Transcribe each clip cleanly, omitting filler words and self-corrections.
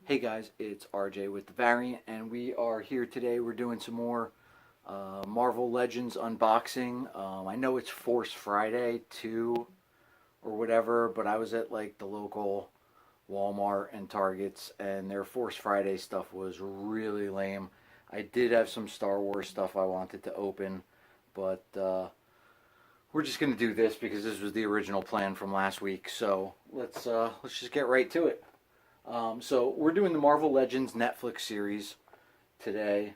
Hey guys, it's RJ with The Variant, and we are here today. We're doing some more Marvel Legends unboxing. I know it's Force Friday too, or whatever, but I was at like the local Walmart and Targets, and their Force Friday stuff was really lame. I did have some Star Wars stuff I wanted to open, but we're just gonna do this because this was the original plan from last week. So let's just get right to it. So we're doing the Marvel Legends Netflix series today.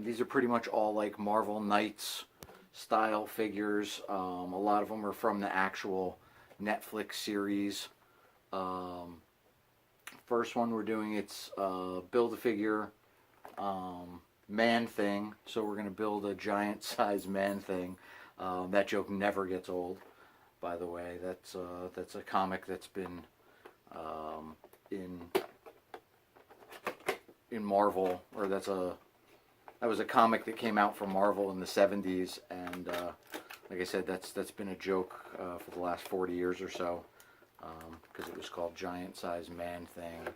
These are pretty much all like Marvel Knights style figures. A lot of them are from the actual Netflix series. First one we're doing, it's Build-A-Figure Man-Thing. So we're going to build a giant size Man-Thing. That joke never gets old, by the way. That's a comic that's been in Marvel, or that was a comic that came out from Marvel in the 70s, and like I said, that's been a joke for the last 40 years or so, because it was called Giant Size Man Thing.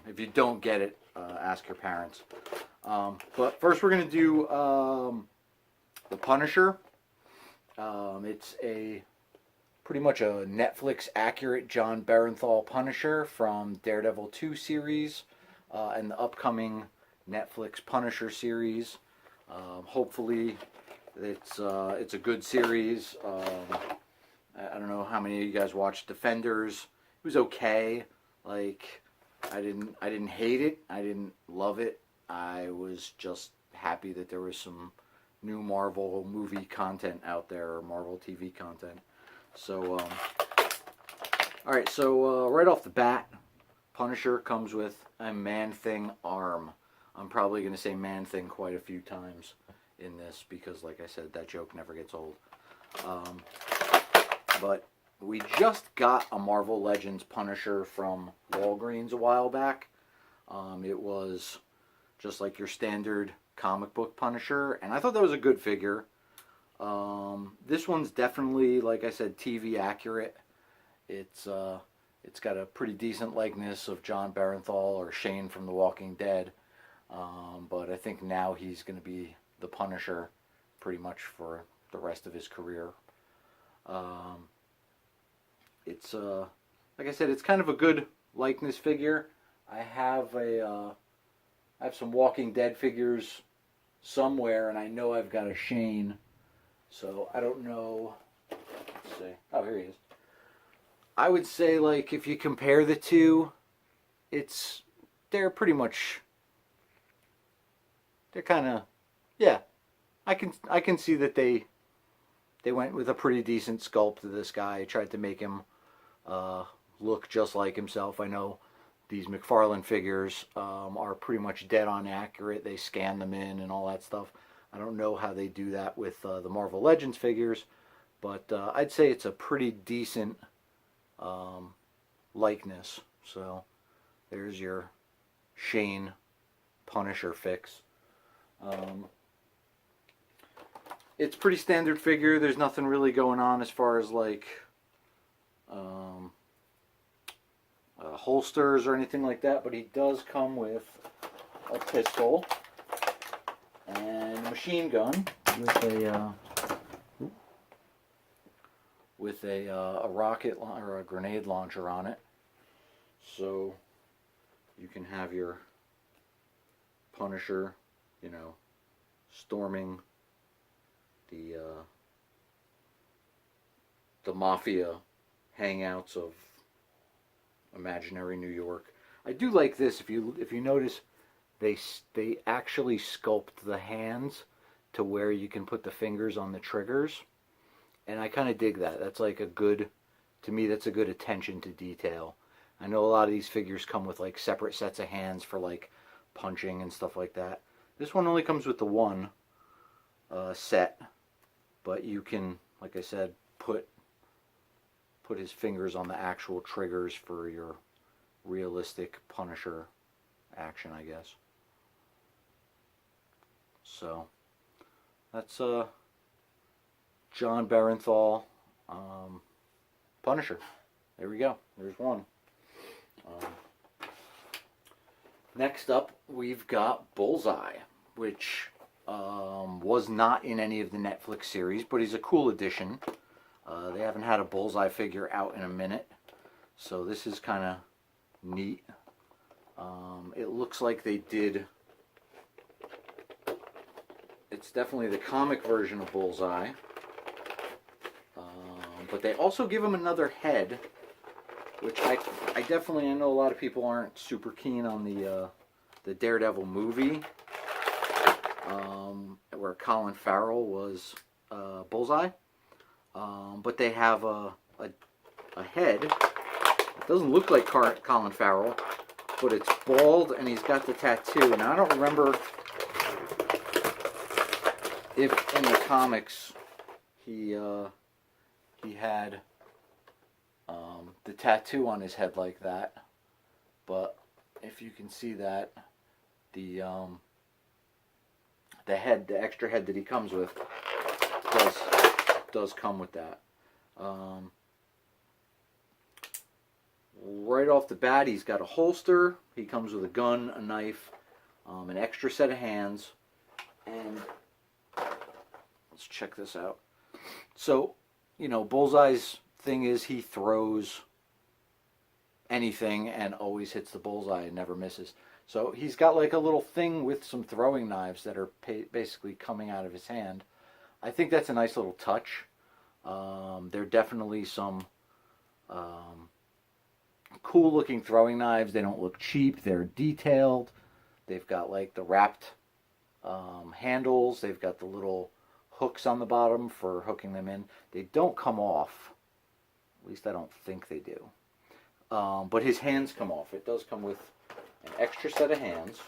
If you don't get it, ask your parents. But first we're going to do the Punisher. It's pretty much a Netflix accurate John Bernthal Punisher from Daredevil 2 series and the upcoming Netflix Punisher series. Hopefully it's a good series. I don't know how many of you guys watched Defenders. It was okay. Like, I didn't hate it. I didn't love it. I was just happy that there was some new Marvel movie content out there, or Marvel TV content. So, alright, so right off the bat, Punisher comes with a Man-Thing arm. I'm probably going to say Man-Thing quite a few times in this because, like I said, that joke never gets old. But we just got a Marvel Legends Punisher from Walgreens a while back. It was just like your standard comic book Punisher, and I thought that was a good figure. This one's definitely, like I said, TV accurate. It's got a pretty decent likeness of John Bernthal or Shane from The Walking Dead, but I think now he's going to be the Punisher pretty much for the rest of his career. It's like I said, it's kind of a good likeness figure. I have some Walking Dead figures somewhere, and I know I've got a Shane. So I don't know. Let's see. Oh, here he is. I would say, like, if you compare the two, they're pretty much, they're kind of, yeah. I can see that they went with a pretty decent sculpt to this guy. Tried to make him look just like himself. I know these McFarlane figures are pretty much dead on accurate. They scan them in and all that stuff. I don't know how they do that with the Marvel Legends figures, but I'd say it's a pretty decent likeness. So there's your Shane Punisher fix. It's pretty standard figure. There's nothing really going on as far as like holsters or anything like that, but he does come with a pistol and a machine gun with a rocket or a grenade launcher on it, so you can have your Punisher, you know, storming the mafia hangouts of imaginary New York. I do like this. If you notice, they actually sculpt the hands to where you can put the fingers on the triggers, and I kind of dig that. That's like to me, that's a good attention to detail. I know a lot of these figures come with like separate sets of hands for like punching and stuff like that. This one only comes with the one set, but you can, like I said, put his fingers on the actual triggers for your realistic Punisher action, I guess. So that's John Bernthal Punisher. There we go. There's one. Next up, we've got Bullseye, which was not in any of the Netflix series, but he's a cool addition. They haven't had a Bullseye figure out in a minute, so this is kind of neat. It looks like they did... It's definitely the comic version of Bullseye. But they also give him another head, which I know a lot of people aren't super keen on the Daredevil movie, where Colin Farrell was Bullseye. But they have a head. It doesn't look like Colin Farrell, but it's bald and he's got the tattoo. And I don't remember if in the comics he had the tattoo on his head like that, but if you can see that, the head, the extra head that he comes with, does come with that. Right off the bat, he's got a holster. He comes with a gun, a knife, an extra set of hands, and let's check this out. So, you know, Bullseye's thing is he throws anything and always hits the bullseye and never misses. So he's got like a little thing with some throwing knives that are basically coming out of his hand. I think that's a nice little touch. They're definitely some cool looking throwing knives. They don't look cheap. They're detailed. They've got like the wrapped handles. They've got the little hooks on the bottom for hooking them in. They don't come off. At least I don't think they do. But his hands come off. It does come with an extra set of hands.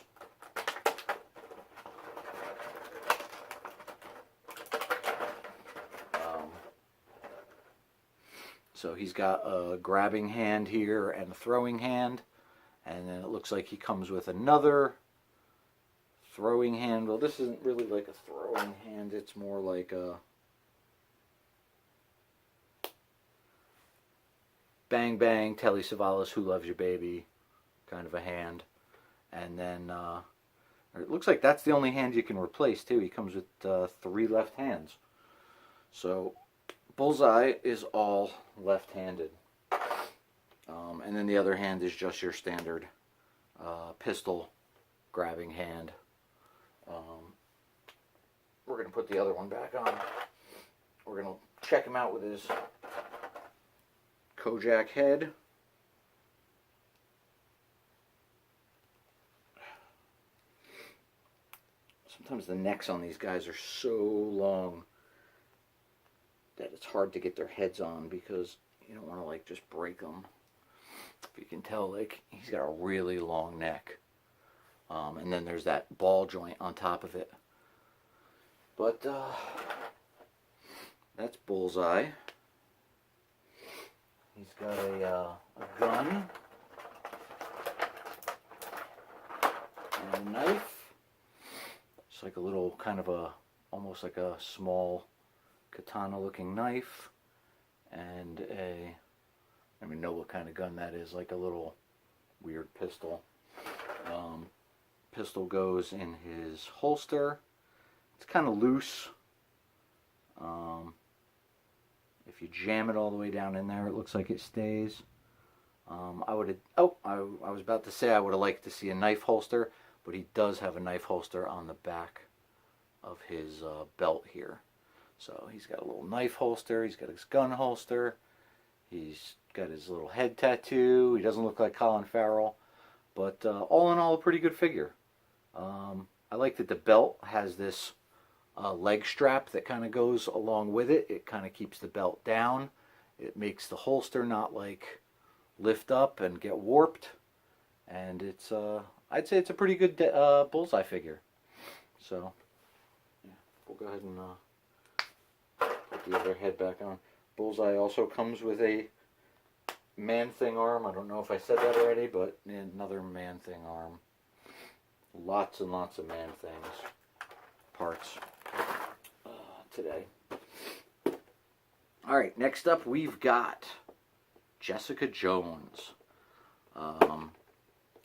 So he's got a grabbing hand here and a throwing hand. And then it looks like he comes with another throwing hand. Well, this isn't really like a throwing hand. It's more like a bang bang, Telly Savalas, who loves your baby kind of a hand. And then it looks like that's the only hand you can replace too. He comes with 3 left hands. So Bullseye is all left-handed. And then the other hand is just your standard pistol grabbing hand. We're going to put the other one back on. We're going to check him out with his Kojak head. Sometimes the necks on these guys are so long that it's hard to get their heads on because you don't want to like just break them. You can tell like he's got a really long neck. And then there's that ball joint on top of it. But that's Bullseye. He's got a gun and a knife. It's like a little kind of almost like a small katana looking knife, and I don't even know what kind of gun that is, like a little weird pistol. Pistol goes in his holster. It's kind of loose. If you jam it all the way down in there, it looks like it stays. I was about to say I would have liked to see a knife holster, but he does have a knife holster on the back of his belt here. So he's got a little knife holster, he's got his gun holster, he's got his little head tattoo. He doesn't look like Colin Farrell, but all in all, a pretty good figure. I like that the belt has this leg strap that kind of goes along with it. It kind of keeps the belt down. It makes the holster not like lift up and get warped. And it's, I'd say it's a pretty good Bullseye figure. So, yeah, we'll go ahead and put the other head back on. Bullseye also comes with a Man-Thing arm. I don't know if I said that already, but another Man-Thing arm. Lots and lots of Man-Things parts today. Alright, next up we've got Jessica Jones.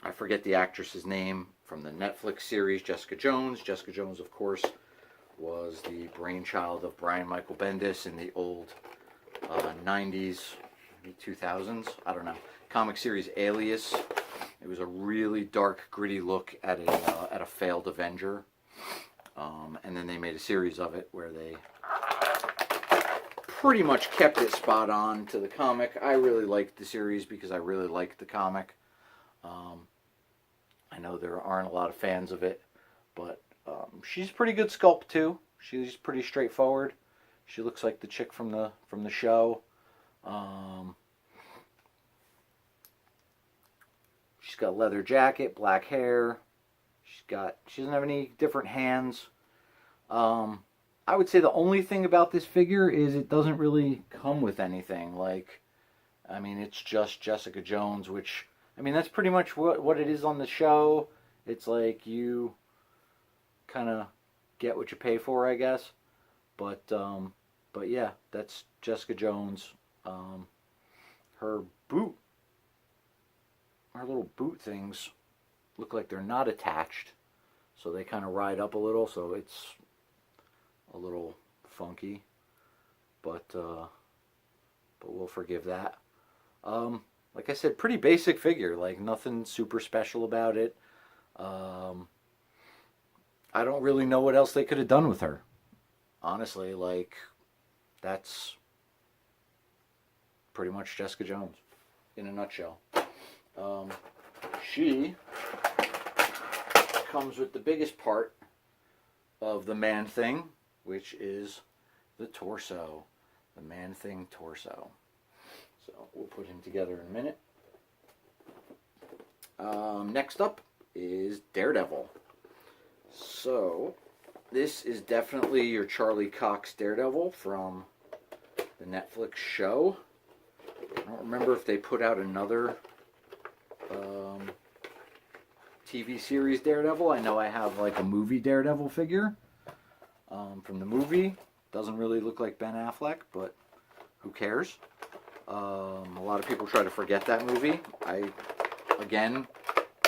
I forget the actress's name from the Netflix series Jessica Jones. Jessica Jones, of course, was the brainchild of Brian Michael Bendis in the old 90s, maybe 2000s, I don't know, comic series Alias. It was a really dark, gritty look at a failed Avenger. And then they made a series of it where they pretty much kept it spot on to the comic. I really liked the series because I really liked the comic. I know there aren't a lot of fans of it, but she's pretty good sculpt too. She's pretty straightforward. She looks like the chick from the show. She's got a leather jacket, black hair. She doesn't have any different hands. I would say the only thing about this figure is it doesn't really come with anything. Like, I mean, it's just Jessica Jones, which, I mean, that's pretty much what it is on the show. It's like you kind of get what you pay for, I guess. But yeah, that's Jessica Jones. Her little boot things look like they're not attached, so they kind of ride up a little, so it's a little funky, but we'll forgive that. Like I said, pretty basic figure, like nothing super special about it. I don't really know what else they could have done with her, honestly. Like, that's pretty much Jessica Jones in a nutshell. She comes with the biggest part of the Man-Thing, which is the torso. The Man-Thing torso. So we'll put him together in a minute. Next up is Daredevil. So this is definitely your Charlie Cox Daredevil from the Netflix show. I don't remember if they put out another TV series Daredevil. I know I have like a movie Daredevil figure from the movie. Doesn't really look like Ben Affleck, but who cares? A lot of people try to forget that movie. I, again,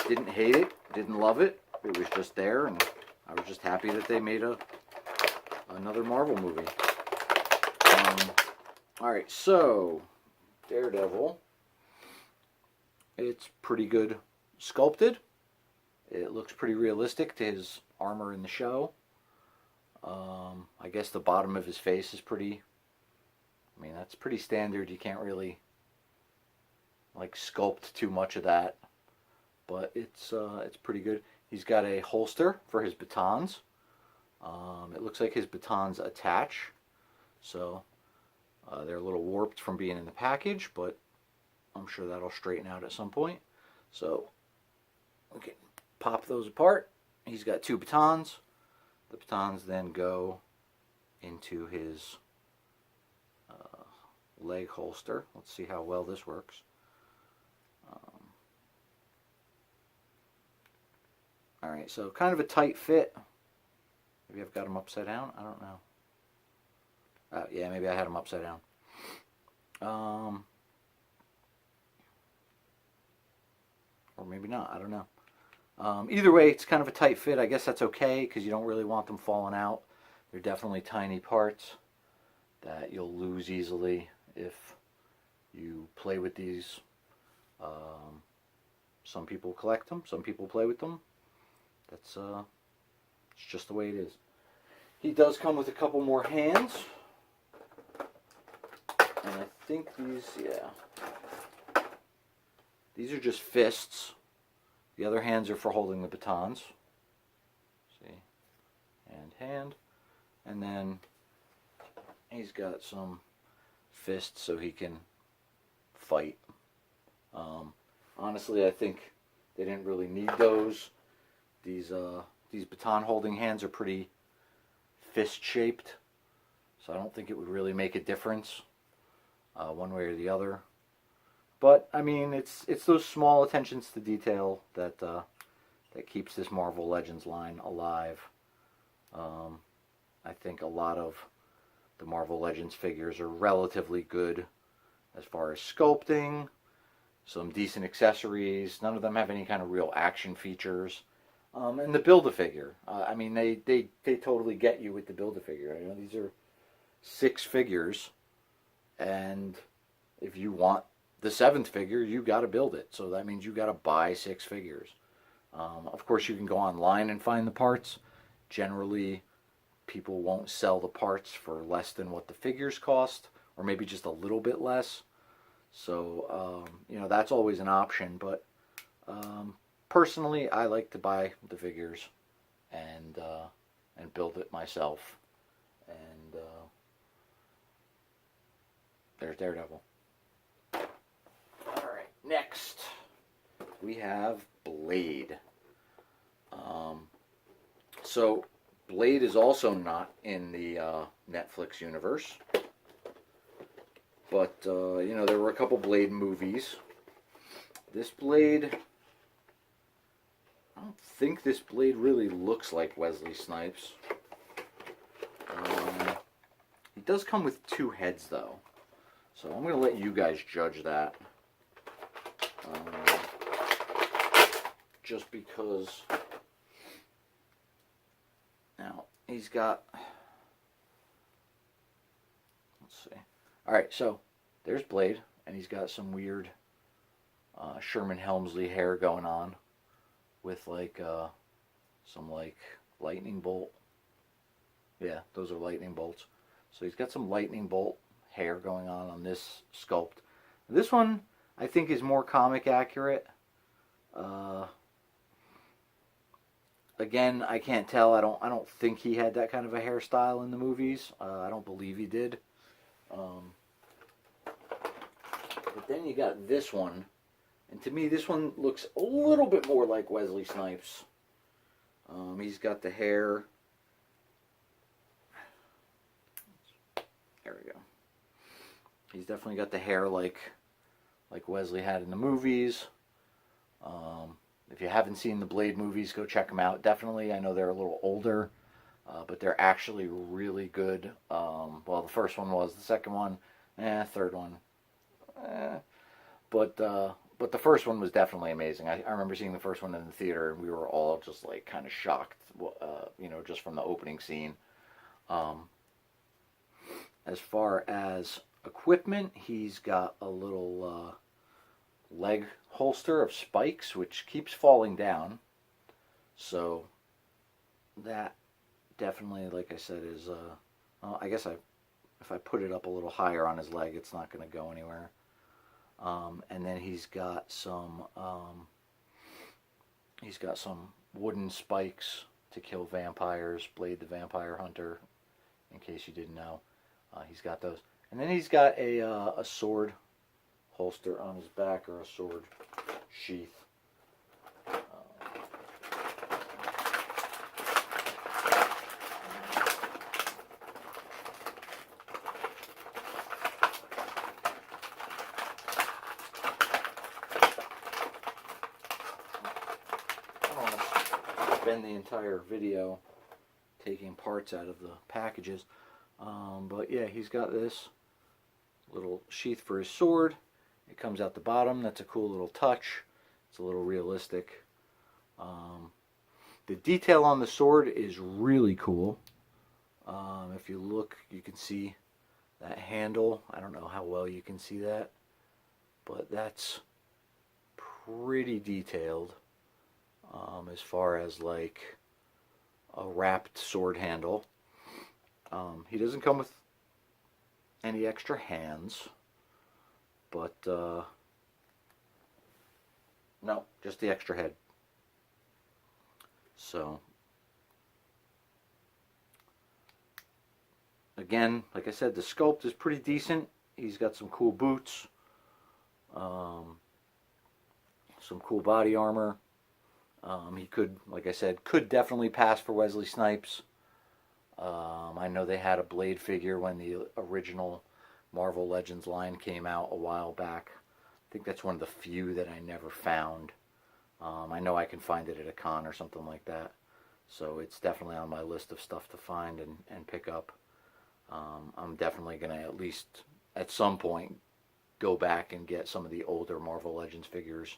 didn't hate it, didn't love it. It was just there, and I was just happy that they made another Marvel movie. Alright, so Daredevil. It's pretty good sculpted. It looks pretty realistic to his armor in the show. I guess the bottom of his face is pretty... I mean, that's pretty standard. You can't really like sculpt too much of that. But it's pretty good. He's got a holster for his batons. It looks like his batons attach. So they're a little warped from being in the package, but I'm sure that'll straighten out at some point. So we can pop those apart. He's got two batons. The batons then go into his leg holster. Let's see how well this works. Alright, so kind of a tight fit. Maybe I've got him upside down. I don't know. Yeah, maybe I had him upside down. Or maybe not. I don't know. Either way, it's kind of a tight fit. I guess that's okay because you don't really want them falling out. They're definitely tiny parts that you'll lose easily if you play with these. Some people collect them. Some people play with them. That's it's just the way it is. He does come with a couple more hands. And I think these, yeah. These are just fists. The other hands are for holding the batons. See? And hand. And then he's got some fists so he can fight. Honestly, I think they didn't really need those. These baton holding hands are pretty fist shaped, so I don't think it would really make a difference one way or the other. But I mean, it's those small attentions to detail that that keeps this Marvel Legends line alive. I think a lot of the Marvel Legends figures are relatively good as far as sculpting, some decent accessories. None of them have any kind of real action features. And the Build-A-Figure. I mean, they totally get you with the Build-A-Figure. You know, these are 6 figures, and if you want the 7th figure, you got to build it. So that means you got to buy 6 figures. Of course, you can go online and find the parts. Generally, people won't sell the parts for less than what the figures cost, or maybe just a little bit less. So, you know, that's always an option. But personally, I like to buy the figures and build it myself. And there's Daredevil. All right, next we have Blade. So Blade is also not in the Netflix universe, but you know, there were a couple Blade movies. This Blade, I don't think this Blade really looks like Wesley Snipes. He does come with 2 heads though, so I'm going to let you guys judge that. Just because now he's got, let's see. All right, so there's Blade, and he's got some weird Sherman Hemsley hair going on with like some like lightning bolt. Yeah, those are lightning bolts. So he's got some lightning bolt hair going on this sculpt. This one I think is more comic accurate. Again, I can't tell. I don't think he had that kind of a hairstyle in the movies. I don't believe he did. But then you got this one, and to me, this one looks a little bit more like Wesley Snipes. He's got the hair. There we go. He's definitely got the hair like Wesley had in the movies. If you haven't seen the Blade movies, go check them out. Definitely, I know they're a little older, but they're actually really good. Well, the first one was. The second one, third one, but the first one was definitely amazing. I remember seeing the first one in the theater, and we were all just like kind of shocked, you know, just from the opening scene. As far as equipment, he's got a little leg holster of spikes, which keeps falling down. So that definitely, like I said, is well, I guess if I put it up a little higher on his leg, it's not going to go anywhere. And then he's got some wooden spikes to kill vampires. Blade the Vampire Hunter, in case you didn't know, he's got those. And then he's got a sword holster on his back, or a sword sheath. I don't want to spend the entire video taking parts out of the packages, but yeah, he's got this little sheath for his sword. It comes out the bottom. That's a cool little touch. It's a little realistic. The detail on the sword is really cool. If you look, you can see that handle. I don't know how well you can see that, but that's pretty detailed as far as like a wrapped sword handle. He doesn't come with any extra hands, but no, just the extra head. So again, like I said, the sculpt is pretty decent. He's got some cool boots, some cool body armor. He could, like I said, could definitely pass for Wesley Snipes. I know they had a Blade figure when the original Marvel Legends line came out a while back. I think that's one of the few that I never found. I know I can find it at a con or something like that. So it's definitely on my list of stuff to find and pick up. I'm definitely going to at least at some point go back and get some of the older Marvel Legends figures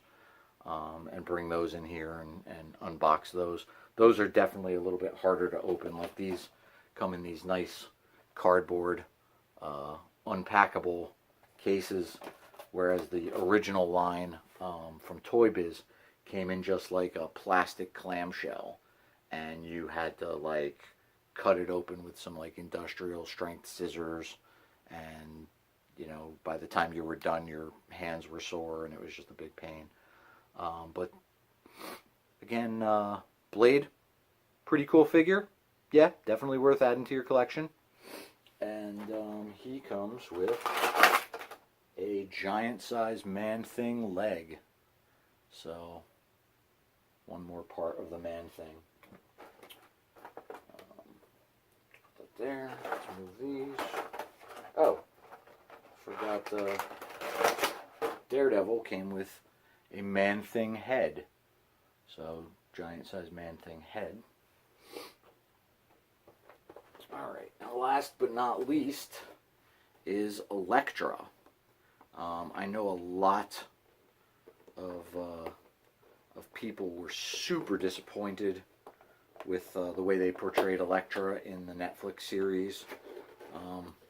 and bring those in here and unbox those. Those are definitely a little bit harder to open. Like these come in these nice cardboard unpackable cases, whereas the original line from Toy Biz came in just like a plastic clamshell, and you had to like cut it open with some like industrial strength scissors, and you know, by the time you were done your hands were sore and it was just a big pain. But again, Blade, pretty cool figure. Yeah, definitely worth adding to your collection. And he comes with a giant size Man-Thing leg. So, one more part of the Man-Thing. Put that there. Let's move these. Oh, forgot Daredevil came with a Man-Thing head. So, giant size Man-Thing head. Alright, now last but not least is Elektra. I know a lot of people were super disappointed with the way they portrayed Elektra in the Netflix series,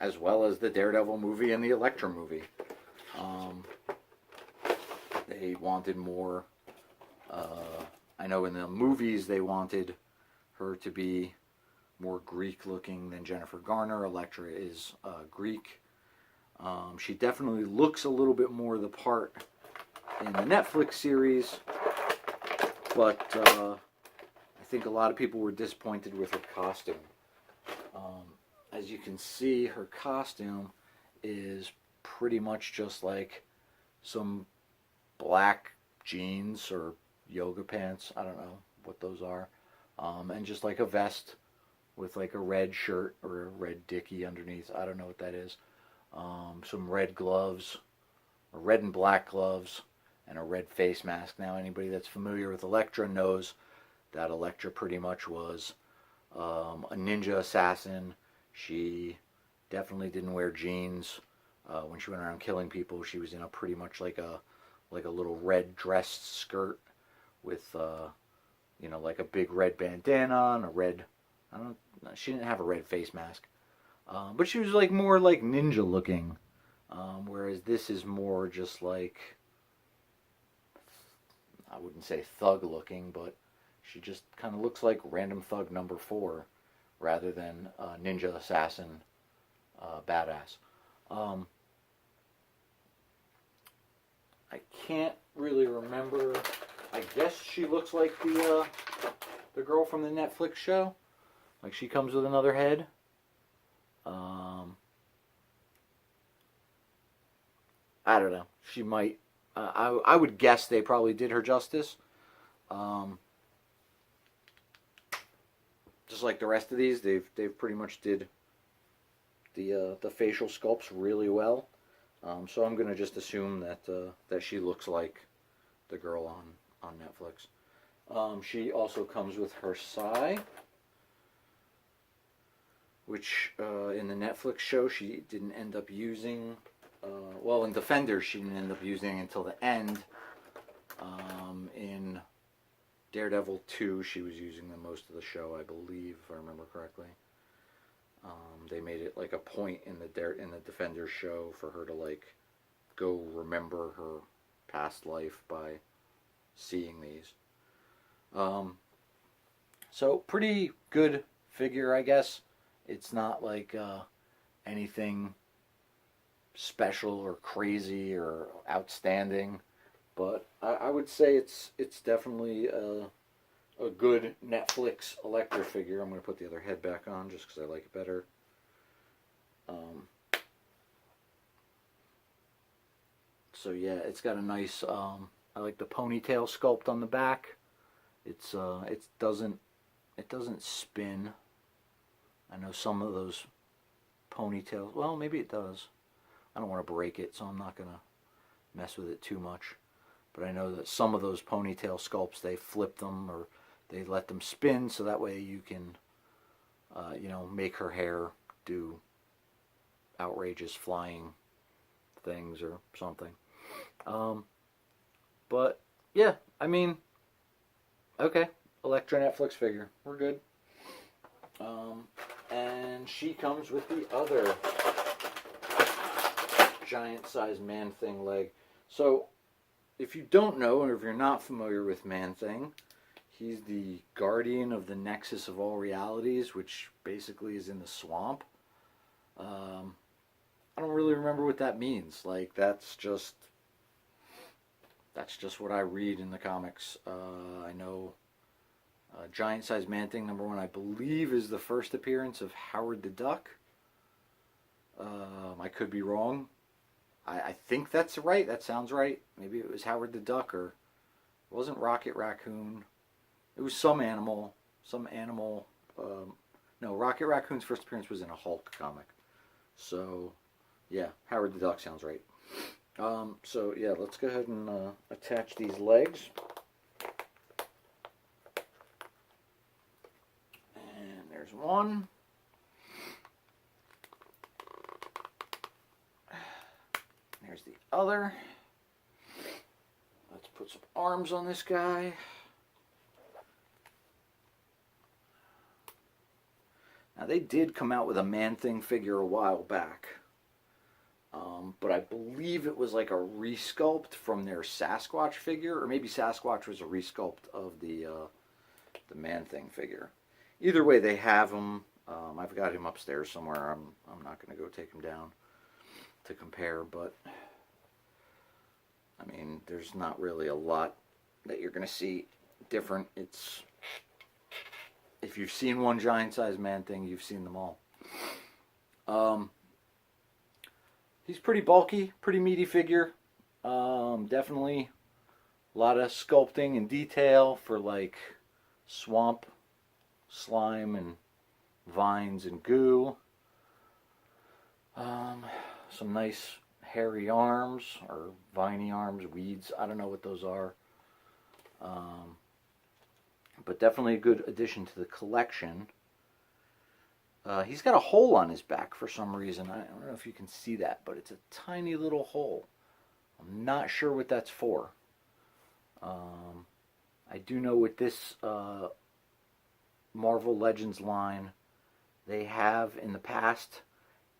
as well as the Daredevil movie and the Elektra movie. They wanted more. I know in the movies they wanted her to be more Greek looking than Jennifer Garner. Elektra is Greek. She definitely looks a little bit more the part in the Netflix series, but I think a lot of people were disappointed with her costume. As you can see, her costume is pretty much just like some black jeans or yoga pants. I don't know what those are. And just like a vest with like a red shirt or a red dickie underneath. I don't know what that is. Some red gloves, or red and black gloves, and a red face mask. Now anybody that's familiar with Elektra knows that Elektra pretty much was a ninja assassin. She definitely didn't wear jeans. When she went around killing people, she was in a pretty much like a little red dressed skirt with you know, like a big red bandana and a red, I don't know, she didn't have a red face mask. But she was like more like ninja looking, whereas this is more just like, I wouldn't say thug looking, but she just kind of looks like random thug number 4 rather than ninja assassin badass. I can't really remember. I guess she looks like the girl from the Netflix show. Like she comes with another head. I don't know. She might. I would guess they probably did her justice. Just like the rest of these, they've pretty much did the facial sculpts really well. So I'm gonna just assume that she looks like the girl on Netflix. She also comes with her sai, which in the Netflix show she didn't end up using. Well, in Defenders she didn't end up using until the end. In Daredevil 2 she was using them most of the show, I believe, if I remember correctly. They made it like a point in the Defenders show for her to like go remember her past life by seeing these. So pretty good figure, I guess. It's not like anything special or crazy or outstanding, but I would say it's definitely a good Netflix Elektra figure. I'm going to put the other head back on just because I like it better. So yeah, it's got a nice. I like the ponytail sculpt on the back. It doesn't spin. I know some of those ponytails. Well, maybe it does. I don't want to break it, so I'm not gonna mess with it too much. But I know that some of those ponytail sculpts, they flip them or they let them spin, so that way you can, you know, make her hair do outrageous flying things or something. But yeah, I mean, okay, Elektra Netflix figure, we're good. And she comes with the other giant size Man-Thing leg. So, if you don't know, or if you're not familiar with Man-Thing, he's the guardian of the nexus of all realities, which basically is in the swamp. I don't really remember what that means. Like, that's just what I read in the comics. I know Giant Size Man-Thing #1, I believe, is the first appearance of Howard the Duck. I could be wrong. I think that's right. That sounds right. Maybe it was Howard the Duck, or it wasn't Rocket Raccoon. It was some animal. No, Rocket Raccoon's first appearance was in a Hulk comic. So, yeah, Howard the Duck sounds right. So, yeah, let's go ahead and attach these legs. And there's one. There's the other. Let's put some arms on this guy. Now, they did come out with a Man-Thing figure a while back. But I believe it was like a resculpt from their Sasquatch figure, or maybe Sasquatch was a resculpt of the Man-Thing figure. Either way, they have him. I've got him upstairs somewhere. I'm not going to go take him down to compare, but I mean, there's not really a lot that you're going to see different. It's, if you've seen one giant-sized Man-Thing, you've seen them all. He's pretty bulky, pretty meaty figure. Definitely a lot of sculpting and detail for like swamp, slime, and vines and goo. Some nice hairy arms, or viney arms, weeds. I don't know what those are. But definitely a good addition to the collection. He's got a hole on his back for some reason. I don't know if you can see that, but it's a tiny little hole. I'm not sure what that's for. I do know with this Marvel Legends line, they have in the past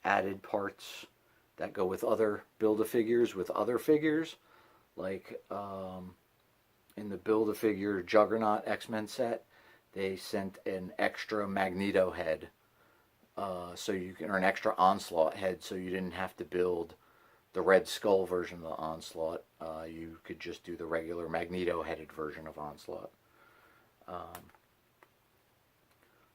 added parts that go with other Build-A-Figures with other figures. Like in the Build-A-Figure Juggernaut X-Men set, they sent an extra Magneto head. So you can, or an extra Onslaught head, so you didn't have to build the Red Skull version of the Onslaught. You could just do the regular Magneto-headed version of Onslaught.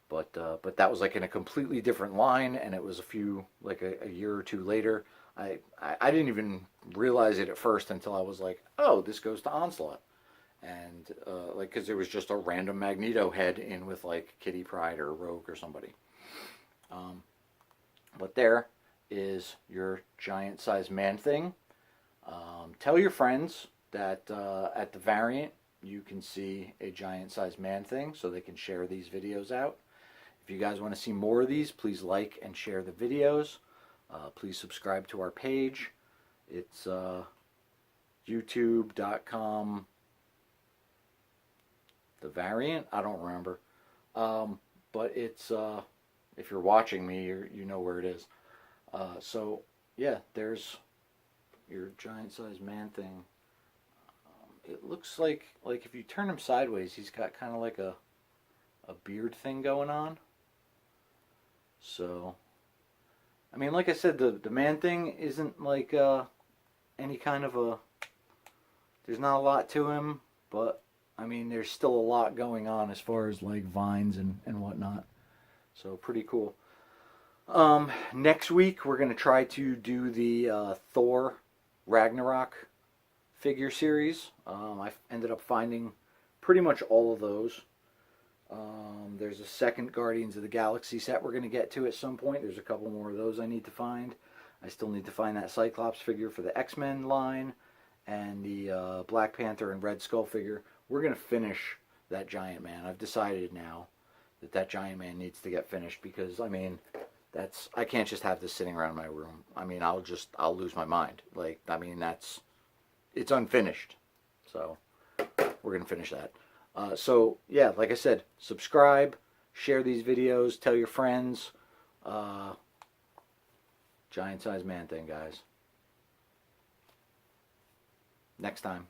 But that was like in a completely different line, and it was a year or two later. I didn't even realize it at first until I was like, oh, this goes to Onslaught. And because there was just a random Magneto head in with like Kitty Pryde or Rogue or somebody. But there is your giant-sized Man-Thing. Tell your friends that at the variant you can see a giant-sized Man-Thing, so they can share these videos out. If you guys want to see more of these, please like and share the videos. Please subscribe to our page. It's youtube.com. The variant? I don't remember. But it's if you're watching me, you know where it is. So, yeah, there's your giant-sized Man-Thing. It looks like if you turn him sideways, he's got kind of like a beard thing going on. So, I mean, like I said, the Man-Thing isn't like any kind of a... There's not a lot to him, but, I mean, there's still a lot going on as far as, like, vines and whatnot. So, pretty cool. Next week, we're going to try to do the Thor Ragnarok figure series. I ended up finding pretty much all of those. There's a second Guardians of the Galaxy set we're going to get to at some point. There's a couple more of those I need to find. I still need to find that Cyclops figure for the X-Men line, and the Black Panther and Red Skull figure. We're going to finish that Giant Man. I've decided now that Giant Man needs to get finished, because, I mean, I can't just have this sitting around my room. I mean, I'll lose my mind. Like, I mean, it's unfinished. So we're going to finish that. So yeah, like I said, subscribe, share these videos, tell your friends. Giant size man thing, guys. Next time.